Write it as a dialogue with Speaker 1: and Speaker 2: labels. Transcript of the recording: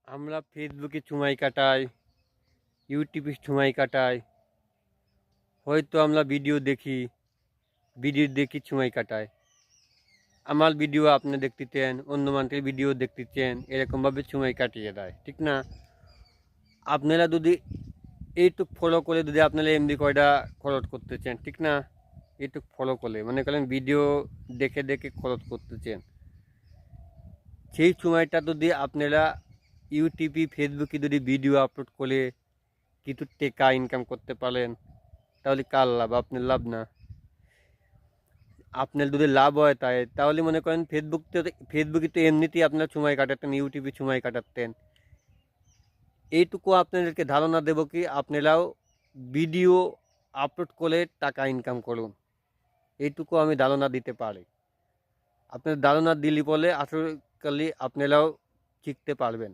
Speaker 1: আমরা ফেসবুকে সময় কাটাই, ইউটিউবে সময় কাটাই, হয়তো আমরা ভিডিও দেখি সময় কাটাই। আমার ভিডিও আপনি দেখতেছেন, অন্য মানুষের ভিডিও দেখতেছেন, এরকমভাবে সময় কাটিয়ে দেয়, ঠিক না? আপনারা যদি এইটুক ফলো করে যদি আপনারা এমনি কয়টা খরচ করতেছেন, ঠিক না? এইটুক ফলো করলে মনে করেন ভিডিও দেখে দেখে খরচ করতেছেন, সেই সময়টা যদি আপনারা ইউটিউবে ফেসবুকে যদি ভিডিও আপলোড করে কিছু টাকা ইনকাম করতে পারেন, তাহলে কার লাভ? আপনার লাভ না? আপনার যদি লাভ হয় তাহলে মনে করেন ফেসবুকে তো এমনিতেই আপনারা সময় কাটাতেন, ইউটিউবে সময় কাটাতেন। এইটুকু আপনাদেরকে ধারণা দেব কি আপনারাও ভিডিও আপলোড করে টাকা ইনকাম করুন, এইটুকু আমি ধারণা দিতে পারি। আপনার ধারণা দিলে বলে আসলে আপনারাও শিখতে পারবেন।